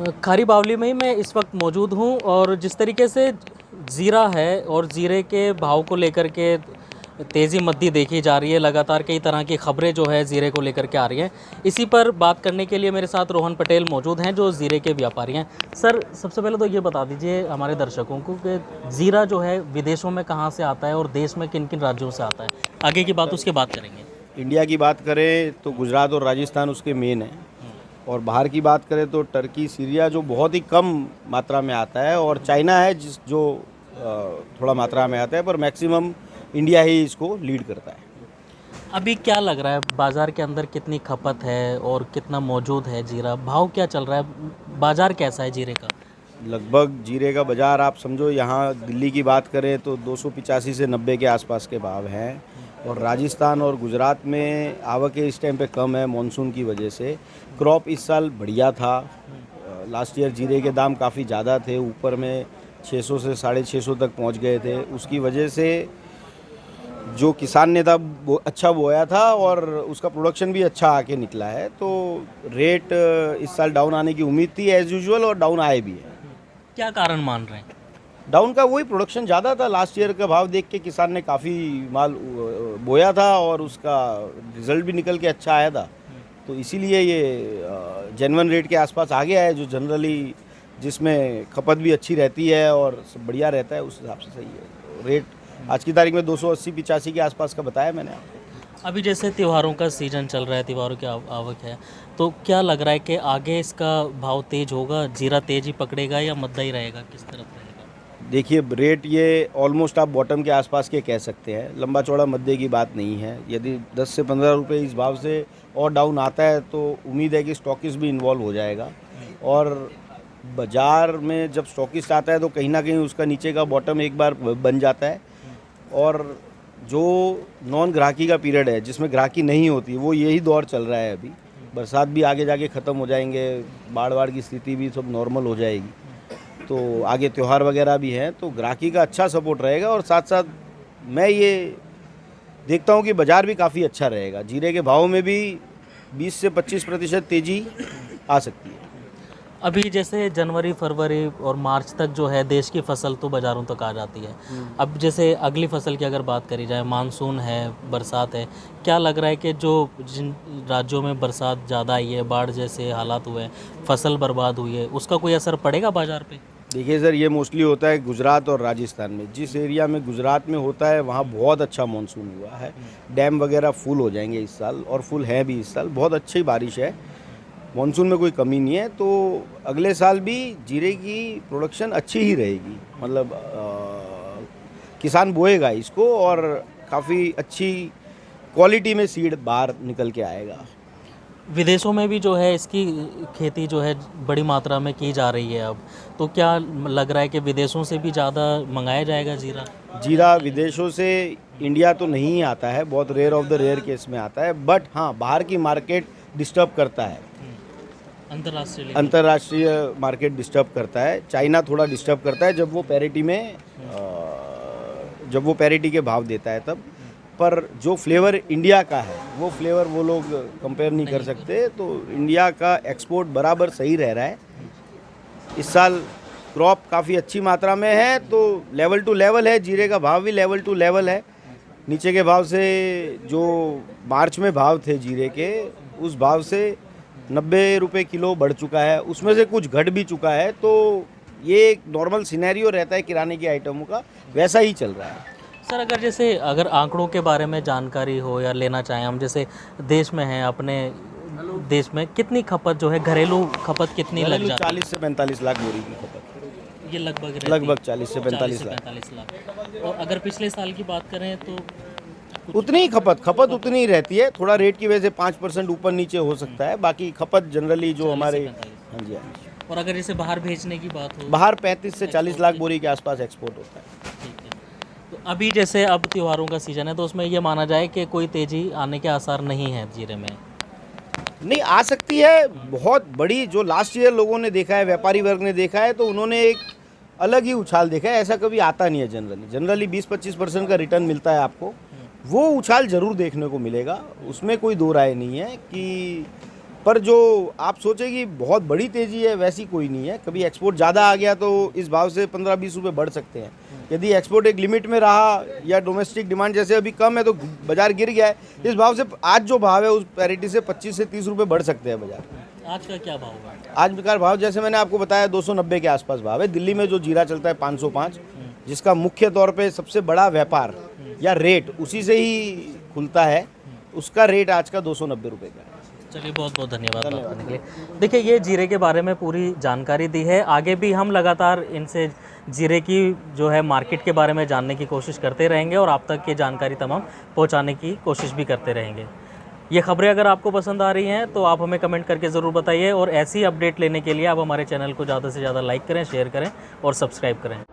खारी बावली में ही मैं इस वक्त मौजूद हूँ और जिस तरीके से ज़ीरा है और ज़ीरे के भाव को लेकर के तेज़ी मद्दी देखी जा रही है, लगातार कई तरह की खबरें जो है ज़ीरे को लेकर के आ रही हैं। इसी पर बात करने के लिए मेरे साथ रोहन पटेल मौजूद हैं जो ज़ीरे के व्यापारी हैं। सर, सबसे पहले तो ये बता दीजिए हमारे दर्शकों को कि ज़ीरा जो है विदेशों में कहाँ से आता है और देश में किन किन राज्यों से आता है। आगे की बात उसके बाद करेंगे। इंडिया की बात करें तो गुजरात और राजस्थान उसके मेन है, और बाहर की बात करें तो टर्की, सीरिया जो बहुत ही कम मात्रा में आता है, और चाइना है जो थोड़ा मात्रा में आता है, पर मैक्सिमम इंडिया ही इसको लीड करता है। अभी क्या लग रहा है बाज़ार के अंदर कितनी खपत है और कितना मौजूद है जीरा, भाव क्या चल रहा है, बाज़ार कैसा है जीरे का? लगभग जीरे का बाज़ार आप समझो, यहाँ दिल्ली की बात करें तो 285 से 90 के आसपास के भाव हैं, और राजस्थान और गुजरात में आवकें इस टाइम पे कम है मॉनसून की वजह से। क्रॉप इस साल बढ़िया था, लास्ट ईयर जीरे के दाम काफ़ी ज़्यादा थे, ऊपर में 600 से 650 तक पहुंच गए थे। उसकी वजह से जो किसान ने था वो अच्छा बोया था और उसका प्रोडक्शन भी अच्छा आके निकला है, तो रेट इस साल डाउन आने की उम्मीद थी एज़ यूजुअल, और डाउन आए भी है। क्या कारण मान रहे हैं? डाउन का वही प्रोडक्शन ज़्यादा था, लास्ट ईयर का भाव देख के किसान ने काफ़ी माल बोया था और उसका रिज़ल्ट भी निकल के अच्छा आया था, तो इसीलिए ये जेन्युइन रेट के आसपास आ गया है, जो जनरली जिसमें खपत भी अच्छी रहती है और सब बढ़िया रहता है, उस हिसाब से सही है रेट। आज की तारीख में 280-85 के आसपास का बताया मैंने आपको। अभी जैसे त्योहारों का सीज़न चल रहा है, त्योहारों की आवक है, तो क्या लग रहा है कि आगे इसका भाव तेज होगा, जीरा तेज ही पकड़ेगा या मद्दा ही रहेगा, किस तरफ रहेगा? देखिए, रेट ये ऑलमोस्ट आप बॉटम के आसपास के कह सकते हैं, लंबा चौड़ा मध्य की बात नहीं है। यदि 10 से 15 रुपये इस भाव से और डाउन आता है तो उम्मीद है कि स्टॉकिस्ट भी इन्वॉल्व हो जाएगा, और बाज़ार में जब स्टॉकिस्ट आता है तो कहीं ना कहीं उसका नीचे का बॉटम एक बार बन जाता है, और जो नॉन ग्राहकी का पीरियड है जिसमें ग्राहकी नहीं होती, वो यही दौर चल रहा है अभी। बरसात भी आगे जाके ख़त्म हो जाएंगे, बाढ़ की स्थिति भी सब नॉर्मल हो जाएगी, तो आगे त्यौहार वगैरह भी हैं, तो ग्राहकी का अच्छा सपोर्ट रहेगा। और साथ साथ मैं ये देखता हूँ कि बाज़ार भी काफ़ी अच्छा रहेगा, जीरे के भाव में भी 20 से 25% तेज़ी आ सकती है। अभी जैसे जनवरी, फरवरी और मार्च तक जो है देश की फसल तो बाज़ारों तक आ जाती है। अब जैसे अगली फसल की अगर बात करी जाए, मानसून है, बरसात है, क्या लग रहा है कि जो जिन राज्यों में बरसात ज़्यादा आई है, बाढ़ जैसे हालात हुए हैं, फसल बर्बाद हुई है, उसका कोई असर पड़ेगा बाज़ार पे? देखिए सर, ये मोस्टली होता है गुजरात और राजस्थान में। जिस एरिया में गुजरात में होता है वहाँ बहुत अच्छा मानसून हुआ है, डैम वगैरह फुल हो जाएंगे इस साल, और फुल है भी इस साल, बहुत अच्छी बारिश है, मानसून में कोई कमी नहीं है, तो अगले साल भी जीरे की प्रोडक्शन अच्छी ही रहेगी। मतलब किसान बोएगा इसको और काफ़ी अच्छी क्वालिटी में सीड बाहर निकल के आएगा। विदेशों में भी जो है इसकी खेती जो है बड़ी मात्रा में की जा रही है अब, तो क्या लग रहा है कि विदेशों से भी ज़्यादा मंगाया जाएगा जीरा? जीरा विदेशों से इंडिया तो नहीं आता है, बहुत rare of the rare case में आता है, बट हाँ, बाहर की मार्केट डिस्टर्ब करता है, अंतर्राष्ट्रीय मार्केट डिस्टर्ब करता है। चाइना थोड़ा डिस्टर्ब करता है जब वो पैरिटी के भाव देता है तब, पर जो फ्लेवर इंडिया का है वो फ्लेवर वो लोग कंपेयर नहीं कर सकते, तो इंडिया का एक्सपोर्ट बराबर सही रह रहा है। इस साल क्रॉप काफ़ी अच्छी मात्रा में है, तो लेवल टू लेवल है, जीरे का भाव भी लेवल टू लेवल है। नीचे के भाव से जो मार्च में भाव थे जीरे के, उस भाव से 90 रुपये किलो बढ़ चुका है, उसमें से कुछ घट भी चुका है, तो ये एक नॉर्मल सिनेरियो रहता है किराने की आइटमों का, वैसा ही चल रहा है। सर, अगर आंकड़ों के बारे में जानकारी हो या लेना चाहें हम, जैसे देश में हैं, अपने देश में कितनी खपत जो है, घरेलू खपत कितनी लग जाती है? 40 से 45 लाख बोरी की खपत, ये लगभग 40 से 45 लाख। और अगर पिछले साल की बात करें तो उतनी ही खपत उतनी ही रहती है, थोड़ा रेट की वजह से 5% ऊपर नीचे हो सकता है, बाकी खपत जनरली जो हमारे, हाँ जी, हाँ जी। और अगर जैसे बाहर भेजने की बात हो, बाहर 35 से 40 लाख बोरी के आसपास एक्सपोर्ट होता है। ठीक है। तो अभी जैसे अब त्योहारों का सीज़न है, तो उसमें ये माना जाए कि कोई तेज़ी आने के आसार नहीं है जीरे में? नहीं, आ सकती है, बहुत बड़ी जो लास्ट ईयर लोगों ने देखा है, व्यापारी वर्ग ने देखा है, तो उन्होंने एक अलग ही उछाल देखा है, ऐसा कभी आता नहीं है। जनरली 20-25% का रिटर्न मिलता है आपको, वो उछाल ज़रूर देखने को मिलेगा, उसमें कोई दो राय नहीं है कि पर जो आप सोचे कि बहुत बड़ी तेज़ी है वैसी कोई नहीं है। कभी एक्सपोर्ट ज़्यादा आ गया तो इस भाव से 15-20 रुपये बढ़ सकते हैं। यदि एक्सपोर्ट एक लिमिट में रहा या डोमेस्टिक डिमांड जैसे अभी कम है तो बाज़ार गिर गया है, इस भाव से आज जो भाव है उस पैरिटी से 25 से 30 रुपये बढ़ सकते हैं बाज़ार। आज का क्या भाव है? आज बेकार भाव जैसे मैंने आपको बताया 290 के आसपास भाव है। दिल्ली में जो जीरा चलता है 505, जिसका मुख्य तौर पे सबसे बड़ा व्यापार या रेट उसी से ही खुलता है, उसका रेट आज का 290 रुपये का है। चलिए बहुत बहुत धन्यवाद बात करने के लिए। देखिए ये जीरे के बारे में पूरी जानकारी दी है। आगे भी हम लगातार इनसे जीरे की जो है मार्केट के बारे में जानने की कोशिश करते रहेंगे और आप तक ये जानकारी तमाम पहुंचाने की कोशिश भी करते रहेंगे। ये खबरें अगर आपको पसंद आ रही हैं तो आप हमें कमेंट करके ज़रूर बताइए और ऐसी अपडेट लेने के लिए आप हमारे चैनल को ज़्यादा से ज़्यादा लाइक करें, शेयर करें और सब्सक्राइब करें।